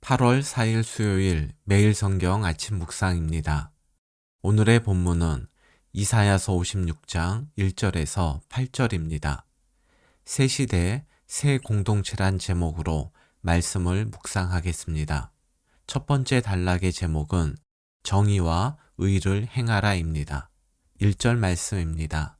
8월 4일 수요일 매일 성경 아침 묵상입니다. 오늘의 본문은 이사야서 56장 1절에서 8절입니다. 새 시대, 새 공동체란 제목으로 말씀을 묵상하겠습니다. 첫 번째 단락의 제목은 정의와 의를 행하라입니다. 1절 말씀입니다.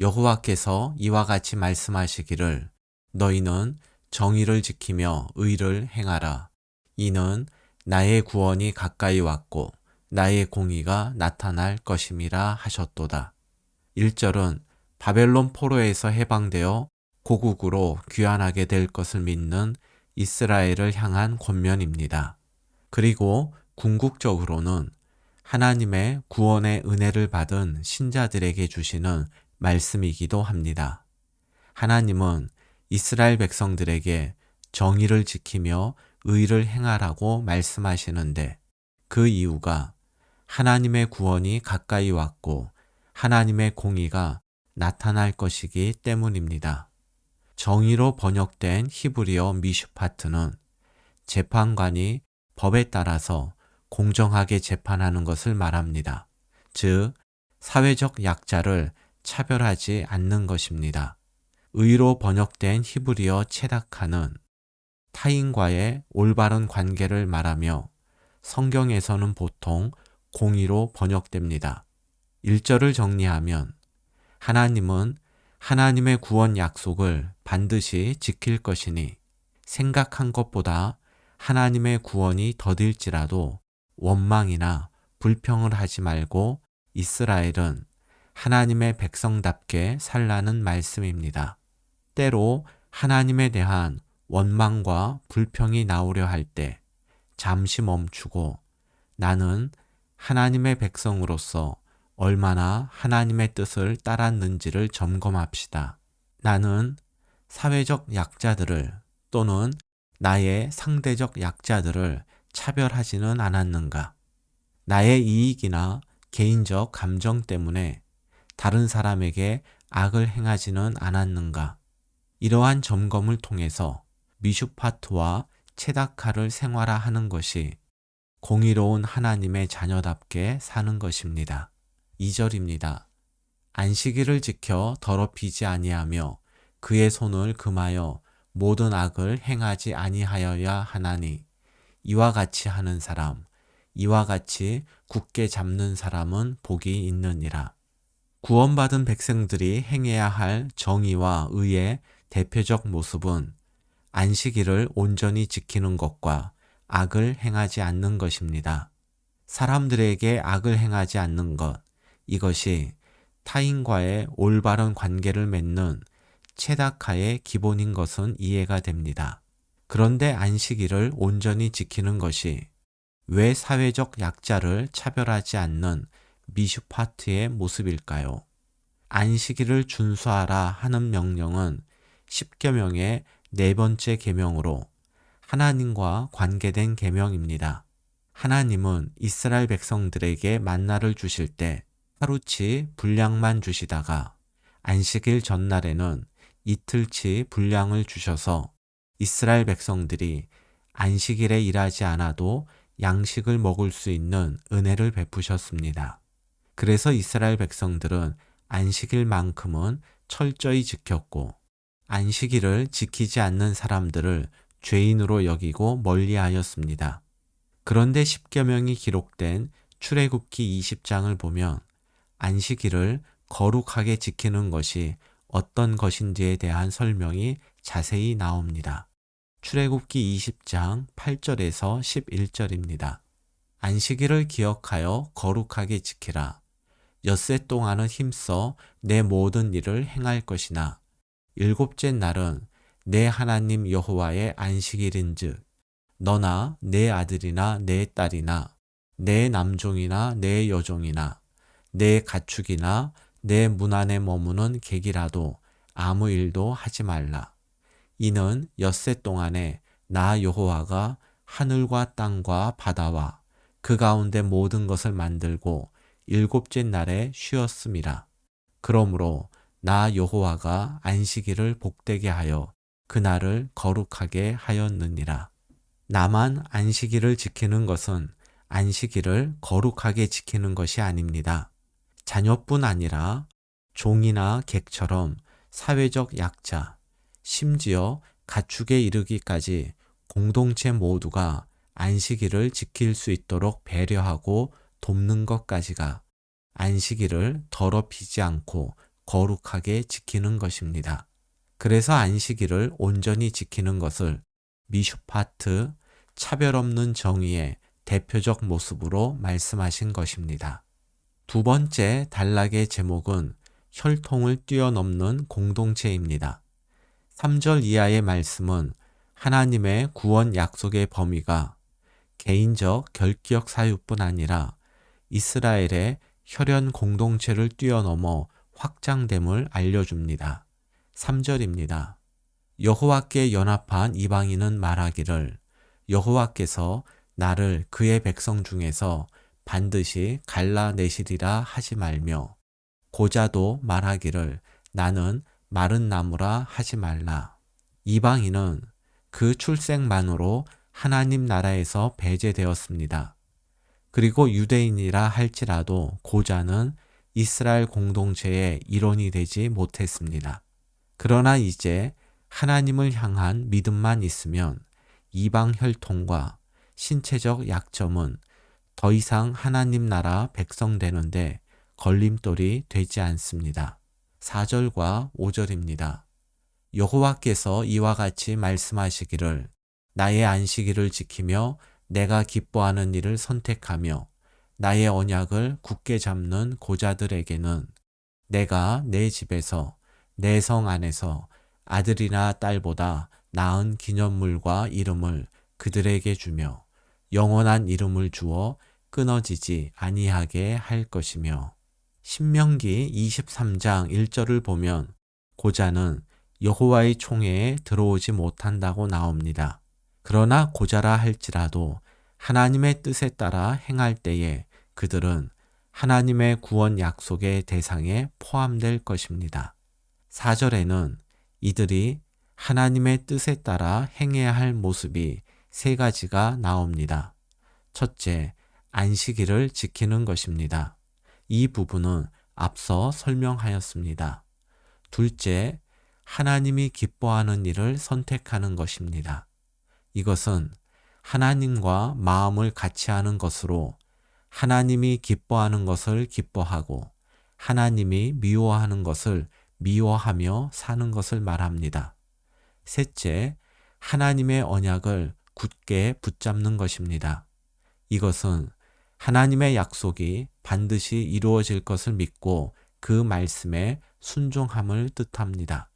여호와께서 이와 같이 말씀하시기를 너희는 정의를 지키며 의를 행하라. 이는 나의 구원이 가까이 왔고 나의 공의가 나타날 것임이라 하셨도다. 1절은 바벨론 포로에서 해방되어 고국으로 귀환하게 될 것을 믿는 이스라엘을 향한 권면입니다. 그리고 궁극적으로는 하나님의 구원의 은혜를 받은 신자들에게 주시는 말씀이기도 합니다. 하나님은 이스라엘 백성들에게 정의를 지키며 의를 행하라고 말씀하시는데 그 이유가 하나님의 구원이 가까이 왔고 하나님의 공의가 나타날 것이기 때문입니다. 정의로 번역된 히브리어 미슈파트는 재판관이 법에 따라서 공정하게 재판하는 것을 말합니다. 즉, 사회적 약자를 차별하지 않는 것입니다. 의로 번역된 히브리어 체다카는 타인과의 올바른 관계를 말하며 성경에서는 보통 공의로 번역됩니다. 1절을 정리하면 하나님은 하나님의 구원 약속을 반드시 지킬 것이니 생각한 것보다 하나님의 구원이 더딜지라도 원망이나 불평을 하지 말고 이스라엘은 하나님의 백성답게 살라는 말씀입니다. 때로 하나님에 대한 원망과 불평이 나오려 할 때 잠시 멈추고 나는 하나님의 백성으로서 얼마나 하나님의 뜻을 따랐는지를 점검합시다. 나는 사회적 약자들을 또는 나의 상대적 약자들을 차별하지는 않았는가? 나의 이익이나 개인적 감정 때문에 다른 사람에게 악을 행하지는 않았는가? 이러한 점검을 통해서 미슈파트와 체다카를 생활화하는 것이 공의로운 하나님의 자녀답게 사는 것입니다. 2절입니다. 안식일을 지켜 더럽히지 아니하며 그의 손을 금하여 모든 악을 행하지 아니하여야 하나니 이와 같이 하는 사람, 이와 같이 굳게 잡는 사람은 복이 있느니라. 구원받은 백성들이 행해야 할 정의와 의의 대표적 모습은 안식일을 온전히 지키는 것과 악을 행하지 않는 것입니다. 사람들에게 악을 행하지 않는 것, 이것이 타인과의 올바른 관계를 맺는 체다카의 기본인 것은 이해가 됩니다. 그런데 안식일을 온전히 지키는 것이 왜 사회적 약자를 차별하지 않는 미슈파트의 모습일까요? 안식일을 준수하라 하는 명령은 10계명의 네 번째 계명으로 하나님과 관계된 계명입니다. 하나님은 이스라엘 백성들에게 만나를 주실 때 하루치 분량만 주시다가 안식일 전날에는 이틀치 분량을 주셔서 이스라엘 백성들이 안식일에 일하지 않아도 양식을 먹을 수 있는 은혜를 베푸셨습니다. 그래서 이스라엘 백성들은 안식일만큼은 철저히 지켰고 안식일을 지키지 않는 사람들을 죄인으로 여기고 멀리하였습니다. 그런데 10계명이 기록된 출애굽기 20장을 보면 안식일을 거룩하게 지키는 것이 어떤 것인지에 대한 설명이 자세히 나옵니다. 출애굽기 20장 8절에서 11절입니다. 안식일을 기억하여 거룩하게 지키라. 엿새 동안은 힘써 내 모든 일을 행할 것이나 일곱째 날은 내 하나님 여호와의 안식일인즉 너나 내 아들이나 내 딸이나 내 남종이나 내 여종이나 내 가축이나 내 문 안에 머무는 객이라도 아무 일도 하지 말라. 이는 엿새 동안에 나 여호와가 하늘과 땅과 바다와 그 가운데 모든 것을 만들고 일곱째 날에 쉬었음이라. 그러므로 나 여호와가 안식일을 복되게 하여 그날을 거룩하게 하였느니라. 나만 안식일을 지키는 것은 안식일을 거룩하게 지키는 것이 아닙니다. 자녀뿐 아니라 종이나 객처럼 사회적 약자, 심지어 가축에 이르기까지 공동체 모두가 안식일을 지킬 수 있도록 배려하고 돕는 것까지가 안식일을 더럽히지 않고 거룩하게 지키는 것입니다. 그래서 안식일을 온전히 지키는 것을 미슈파트, 차별 없는 정의의 대표적 모습으로 말씀하신 것입니다. 두 번째 단락의 제목은 혈통을 뛰어넘는 공동체입니다. 3절 이하의 말씀은 하나님의 구원 약속의 범위가 개인적 결기역 사유뿐 아니라 이스라엘의 혈연 공동체를 뛰어넘어 확장됨을 알려줍니다. 3절입니다. 여호와께 연합한 이방인은 말하기를 여호와께서 나를 그의 백성 중에서 반드시 갈라내시리라 하지 말며 고자도 말하기를 나는 마른 나무라 하지 말라. 이방인은 그 출생만으로 하나님 나라에서 배제되었습니다. 그리고 유대인이라 할지라도 고자는 이스라엘 공동체의 일원이 되지 못했습니다. 그러나 이제 하나님을 향한 믿음만 있으면 이방 혈통과 신체적 약점은 더 이상 하나님 나라 백성 되는데 걸림돌이 되지 않습니다. 4절과 5절입니다. 여호와께서 이와 같이 말씀하시기를 나의 안식일을 지키며 내가 기뻐하는 일을 선택하며 나의 언약을 굳게 잡는 고자들에게는 내가 내 집에서 내 성 안에서 아들이나 딸보다 나은 기념물과 이름을 그들에게 주며 영원한 이름을 주어 끊어지지 아니하게 할 것이며 신명기 23장 1절을 보면 고자는 여호와의 총회에 들어오지 못한다고 나옵니다. 그러나 고자라 할지라도 하나님의 뜻에 따라 행할 때에 그들은 하나님의 구원 약속의 대상에 포함될 것입니다. 4절에는 이들이 하나님의 뜻에 따라 행해야 할 모습이 세 가지가 나옵니다. 첫째, 안식일을 지키는 것입니다. 이 부분은 앞서 설명하였습니다. 둘째, 하나님이 기뻐하는 일을 선택하는 것입니다. 이것은 하나님과 마음을 같이 하는 것으로 하나님이 기뻐하는 것을 기뻐하고 하나님이 미워하는 것을 미워하며 사는 것을 말합니다. 셋째, 하나님의 언약을 굳게 붙잡는 것입니다. 이것은 하나님의 약속이 반드시 이루어질 것을 믿고 그 말씀에 순종함을 뜻합니다.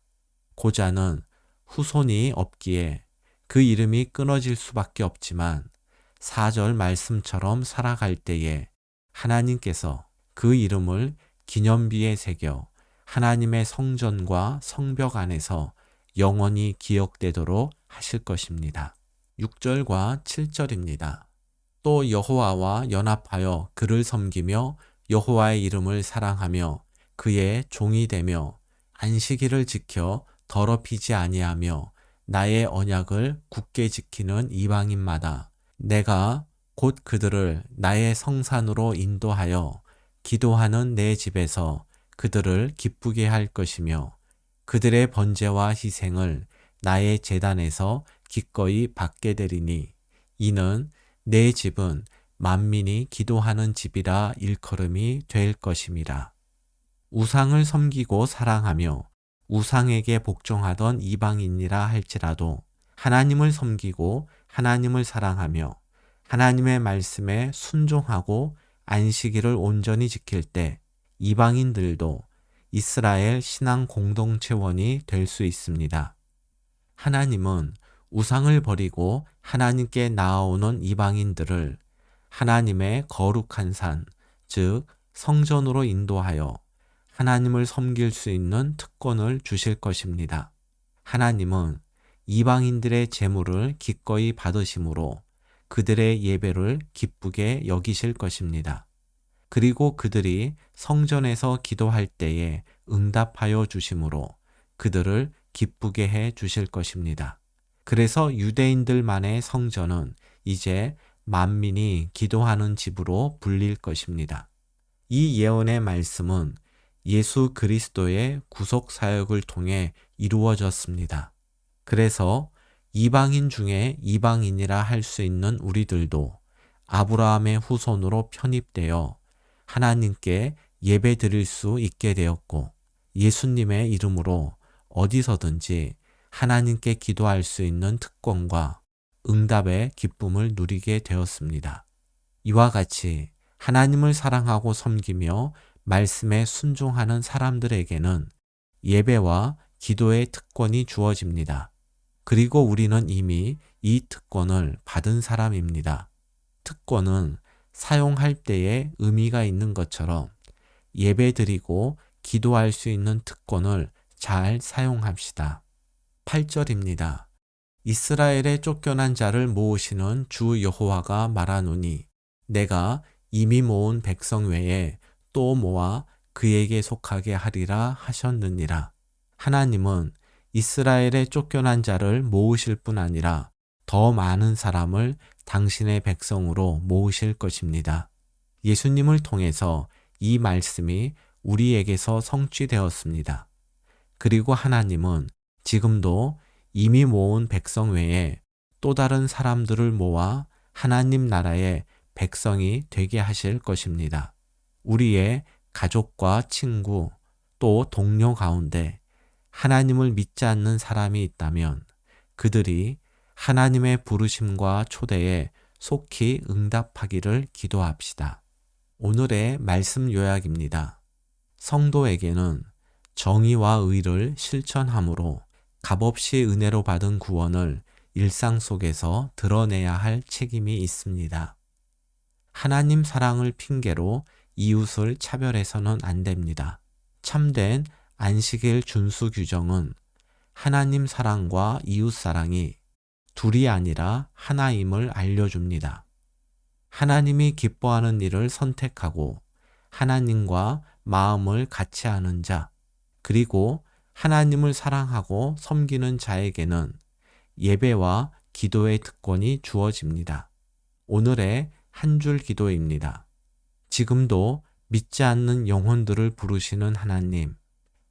고자는 후손이 없기에 그 이름이 끊어질 수밖에 없지만 4절 말씀처럼 살아갈 때에 하나님께서 그 이름을 기념비에 새겨 하나님의 성전과 성벽 안에서 영원히 기억되도록 하실 것입니다. 6절과 7절입니다. 또 여호와와 연합하여 그를 섬기며 여호와의 이름을 사랑하며 그의 종이 되며 안식일을 지켜 더럽히지 아니하며 나의 언약을 굳게 지키는 이방인마다 내가 곧 그들을 나의 성산으로 인도하여 기도하는 내 집에서 그들을 기쁘게 할 것이며 그들의 번제와 희생을 나의 제단에서 기꺼이 받게 되리니 이는 내 집은 만민이 기도하는 집이라 일컬음이 될 것임이라. 우상을 섬기고 사랑하며 우상에게 복종하던 이방인이라 할지라도 하나님을 섬기고 하나님을 사랑하며 하나님의 말씀에 순종하고 안식일을 온전히 지킬 때 이방인들도 이스라엘 신앙 공동체원이 될 수 있습니다. 하나님은 우상을 버리고 하나님께 나아오는 이방인들을 하나님의 거룩한 산, 즉 성전으로 인도하여 하나님을 섬길 수 있는 특권을 주실 것입니다. 하나님은 이방인들의 제물을 기꺼이 받으심으로 그들의 예배를 기쁘게 여기실 것입니다. 그리고 그들이 성전에서 기도할 때에 응답하여 주심으로 그들을 기쁘게 해 주실 것입니다. 그래서 유대인들만의 성전은 이제 만민이 기도하는 집으로 불릴 것입니다. 이 예언의 말씀은 예수 그리스도의 구속 사역을 통해 이루어졌습니다. 그래서 이방인 중에 이방인이라 할 수 있는 우리들도 아브라함의 후손으로 편입되어 하나님께 예배 드릴 수 있게 되었고, 예수님의 이름으로 어디서든지 하나님께 기도할 수 있는 특권과 응답의 기쁨을 누리게 되었습니다. 이와 같이 하나님을 사랑하고 섬기며 말씀에 순종하는 사람들에게는 예배와 기도의 특권이 주어집니다. 그리고 우리는 이미 이 특권을 받은 사람입니다. 특권은 사용할 때에 의미가 있는 것처럼 예배 드리고 기도할 수 있는 특권을 잘 사용합시다. 8절입니다. 이스라엘에 쫓겨난 자를 모으시는 주 여호와가 말하노니 내가 이미 모은 백성 외에 또 모아 그에게 속하게 하리라 하셨느니라. 하나님은 이스라엘에 쫓겨난 자를 모으실 뿐 아니라 더 많은 사람을 당신의 백성으로 모으실 것입니다. 예수님을 통해서 이 말씀이 우리에게서 성취되었습니다. 그리고 하나님은 지금도 이미 모은 백성 외에 또 다른 사람들을 모아 하나님 나라의 백성이 되게 하실 것입니다. 우리의 가족과 친구 또 동료 가운데 하나님을 믿지 않는 사람이 있다면 그들이 하나님의 부르심과 초대에 속히 응답하기를 기도합시다. 오늘의 말씀 요약입니다. 성도에게는 정의와 의를 실천함으로 값없이 은혜로 받은 구원을 일상 속에서 드러내야 할 책임이 있습니다. 하나님 사랑을 핑계로 이웃을 차별해서는 안 됩니다. 참된 안식일 준수 규정은 하나님 사랑과 이웃 사랑이 둘이 아니라 하나임을 알려줍니다. 하나님이 기뻐하는 일을 선택하고 하나님과 마음을 같이 하는 자, 그리고 하나님을 사랑하고 섬기는 자에게는 예배와 기도의 특권이 주어집니다. 오늘의 한 줄 기도입니다. 지금도 믿지 않는 영혼들을 부르시는 하나님,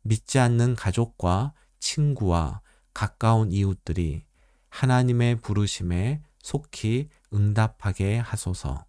믿지 않는 가족과 친구와 가까운 이웃들이 하나님의 부르심에 속히 응답하게 하소서.